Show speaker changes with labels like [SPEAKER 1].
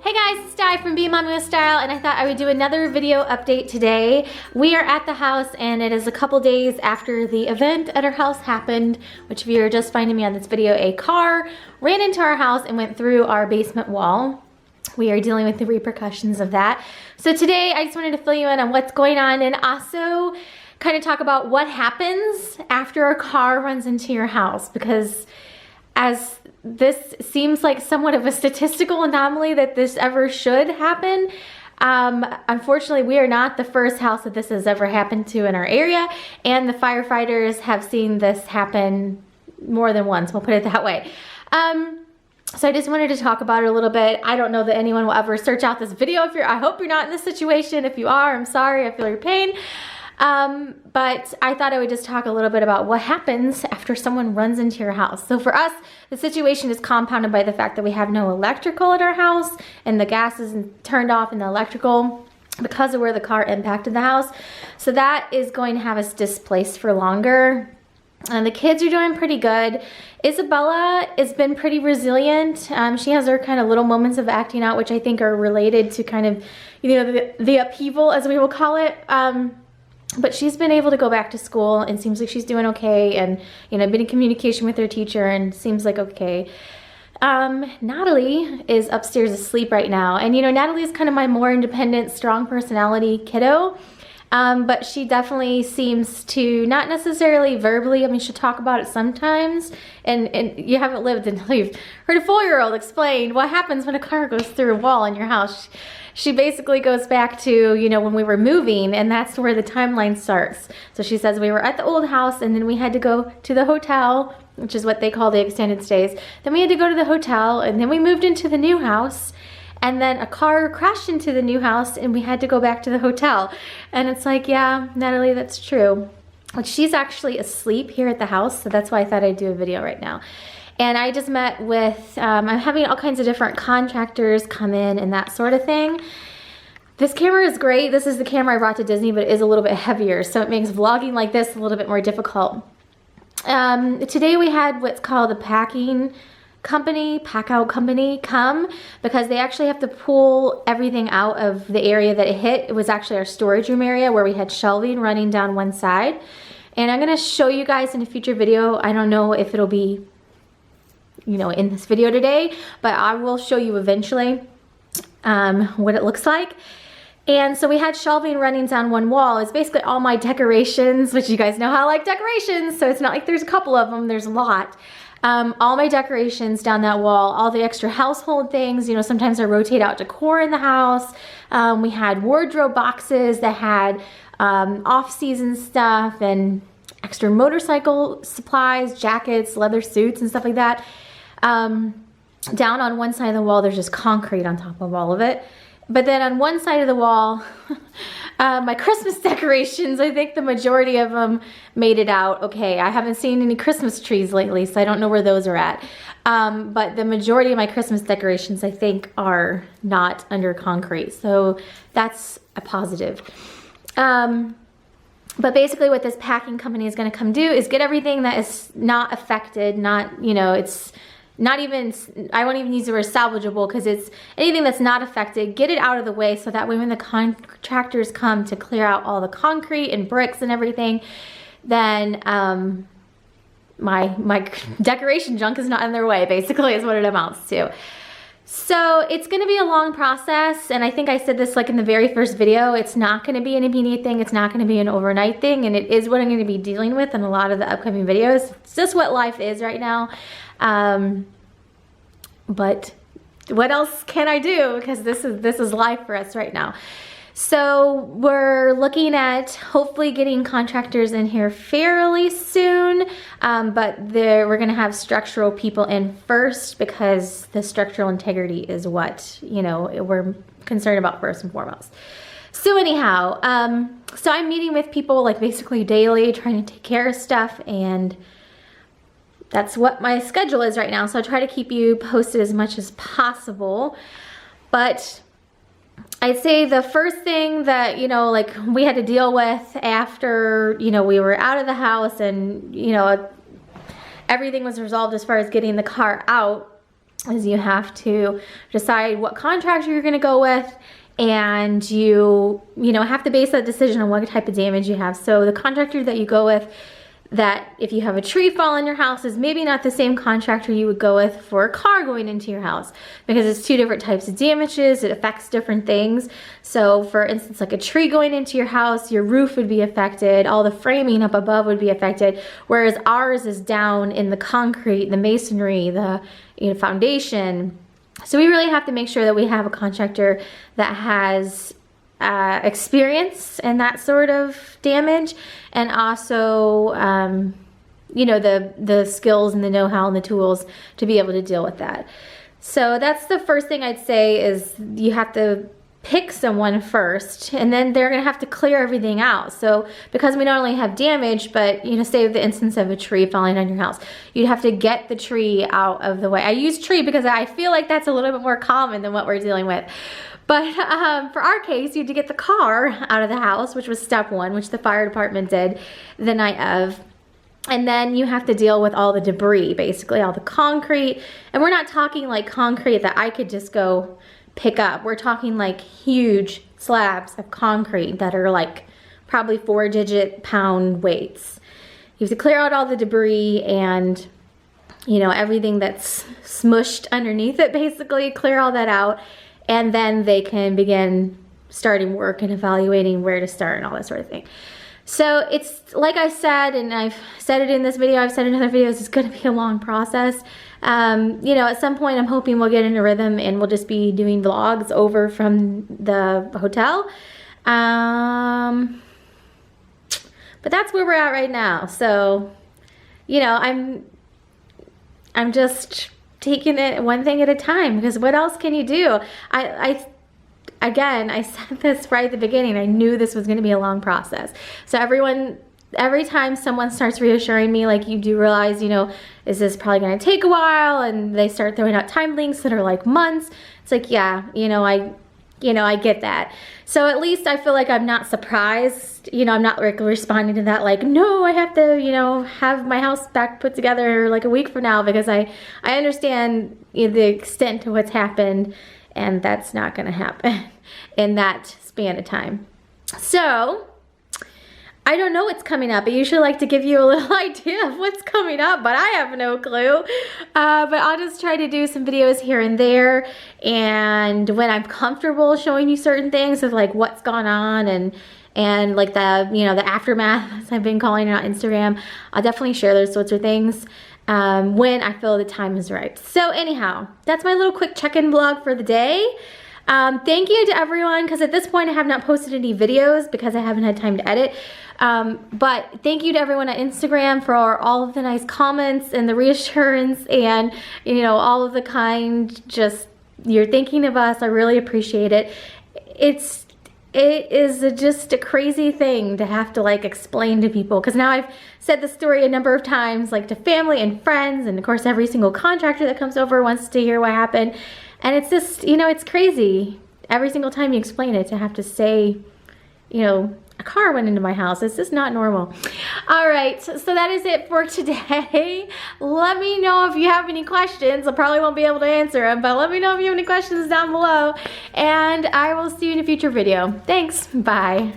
[SPEAKER 1] Hey guys, it's Di from BeingMommywithStyle, and I thought I would do another video update today. We are at the house and it is a couple days after the event at our house happened, which if you're just finding me on this video, a car ran into our house and went through our basement wall. We are dealing with the repercussions of that. So today I just wanted to fill you in on what's going on and also kind of talk about what happens after a car runs into your house, because as this seems like somewhat of a statistical anomaly that this ever should happen. Unfortunately, we are not the first house that this has ever happened to in our area, and the firefighters have seen this happen more than once, we'll put it that way. So I just wanted to talk about it a little bit. I don't know that anyone will ever search out this video. I hope you're not in this situation. If you are, I'm sorry, I feel your pain. But I thought I would just talk a little bit about what happens after someone runs into your house. So for us, the situation is compounded by the fact that we have no electrical at our house and the gas isn't turned off in the electrical because of where the car impacted the house. So that is going to have us displaced for longer. And the kids are doing pretty good. Isabella has been pretty resilient. She has her kind of little moments of acting out, which I think are related to kind of, you know, the upheaval, as we will call it. But she's been able to go back to school and seems like she's doing okay, and you know, been in communication with her teacher and seems like okay. Natalie is upstairs asleep right now, and you know, Natalie is kind of my more independent, strong personality kiddo. But she definitely seems to not necessarily verbally, I mean, she'll talk about it sometimes, and you haven't lived until you've heard a 4-year-old explain what happens when a car goes through a wall in your house. She basically goes back to, you know, when we were moving, and that's where the timeline starts. So she says we were at the old house, and then we had to go to the hotel, which is what they call the extended stays. Then we had to go to the hotel, and then we moved into the new house. And then a car crashed into the new house and we had to go back to the hotel. And it's like, yeah, Natalie, that's true. But she's actually asleep here at the house, so that's why I thought I'd do a video right now. And I just met with, I'm having all kinds of different contractors come in and that sort of thing. This camera is great. This is the camera I brought to Disney, but it is a little bit heavier, so it makes vlogging like this a little bit more difficult. Today we had what's called a pack-out company come, because they actually have to pull everything out of the area that it hit. It was actually our storage room area where we had shelving running down one side. And I'm gonna show you guys in a future video. I don't know if it'll be, you know, in this video today, but I will show you eventually what it looks like. And so we had shelving running down one wall. It's basically all my decorations, which you guys know how I like decorations, so it's not like there's a couple of them, there's a lot. All my decorations down that wall, all the extra household things, you know, sometimes I rotate out decor in the house. We had wardrobe boxes that had off-season stuff and extra motorcycle supplies, jackets, leather suits and stuff like that. Down on one side of the wall, there's just concrete on top of all of it. But then on one side of the wall, my Christmas decorations, I think the majority of them made it out okay. I haven't seen any Christmas trees lately, so I don't know where those are at. But the majority of my Christmas decorations, I think, are not under concrete. So that's a positive. But basically what this packing company is gonna come do is get everything that is not affected, not, you know, it's not even, I won't even use the word salvageable, because it's anything that's not affected, get it out of the way so that way when the contractors come to clear out all the concrete and bricks and everything, then my decoration junk is not in their way, basically is what it amounts to. So it's gonna be a long process, and I think I said this like in the very first video, it's not gonna be an immediate thing, it's not gonna be an overnight thing, and it is what I'm gonna be dealing with in a lot of the upcoming videos. It's just what life is right now. But what else can I do? Because this is life for us right now. So we're looking at hopefully getting contractors in here fairly soon, but we're gonna have structural people in first, because the structural integrity is what, you know, we're concerned about first and foremost. So anyhow, so I'm meeting with people like basically daily, trying to take care of stuff, and that's what my schedule is right now. So I try to keep you posted as much as possible. But I'd say the first thing that, you know, like we had to deal with after, you know, we were out of the house and, you know, everything was resolved as far as getting the car out, is you have to decide what contractor you're gonna go with, and you know, have to base that decision on what type of damage you have. So the contractor that you go with, that if you have a tree fall in your house, is maybe not the same contractor you would go with for a car going into your house, because it's two different types of damages. It affects different things. So for instance, like a tree going into your house, your roof would be affected, all the framing up above would be affected, whereas ours is down in the concrete, the masonry, the foundation. So we really have to make sure that we have a contractor that has experience in that sort of damage, and also the skills and the know-how and the tools to be able to deal with that. So that's the first thing I'd say, is you have to pick someone first, and then they're gonna have to clear everything out. So because we not only have damage, but say the instance of a tree falling on your house, you'd have to get the tree out of the way. I use tree because I feel like that's a little bit more common than what we're dealing with. But for our case, you had to get the car out of the house, which was step one, which the fire department did the night of. And then you have to deal with all the debris, basically all the concrete. And we're not talking like concrete that I could just go pick up. We're talking like huge slabs of concrete that are like probably 4-digit pound weights. You have to clear out all the debris and everything that's smushed underneath it, basically clear all that out. And then they can begin starting work and evaluating where to start and all that sort of thing. So it's like I said, and I've said it in this video, I've said in other videos, it's gonna be a long process. At some point I'm hoping we'll get in a rhythm and we'll just be doing vlogs over from the hotel. But that's where we're at right now. So, I'm just taking it one thing at a time, because what else can you do? Again, I said this right at the beginning, I knew this was going to be a long process. So every time someone starts reassuring me, like, you do realize, is this probably going to take a while? And they start throwing out time links that are like months. It's like, yeah, I get that. So at least I feel like I'm not surprised. I'm not like responding to that like, no, I have to, have my house back put together like a week from now, because I understand the extent to what's happened, and that's not gonna happen in that span of time. So I don't know what's coming up. I usually like to give you a little idea of what's coming up, but I have no clue. But I'll just try to do some videos here and there, and when I'm comfortable showing you certain things of like what's gone on and like the the aftermath, as I've been calling it on Instagram, I'll definitely share those sorts of things when I feel the time is right. So anyhow, that's my little quick check-in vlog for the day. Thank you to everyone, because at this point I have not posted any videos because I haven't had time to edit. But thank you to everyone on Instagram for all of the nice comments and the reassurance and, all of the kind, just, you're thinking of us. I really appreciate it. It is just a crazy thing to have to like explain to people, because now I've said the story a number of times, like to family and friends, and of course every single contractor that comes over wants to hear what happened. And it's just, it's crazy every single time you explain it to have to say, a car went into my house. It's just not normal. All right, so that is it for today. Let me know if you have any questions. I probably won't be able to answer them, but let me know if you have any questions down below, and I will see you in a future video. Thanks, bye.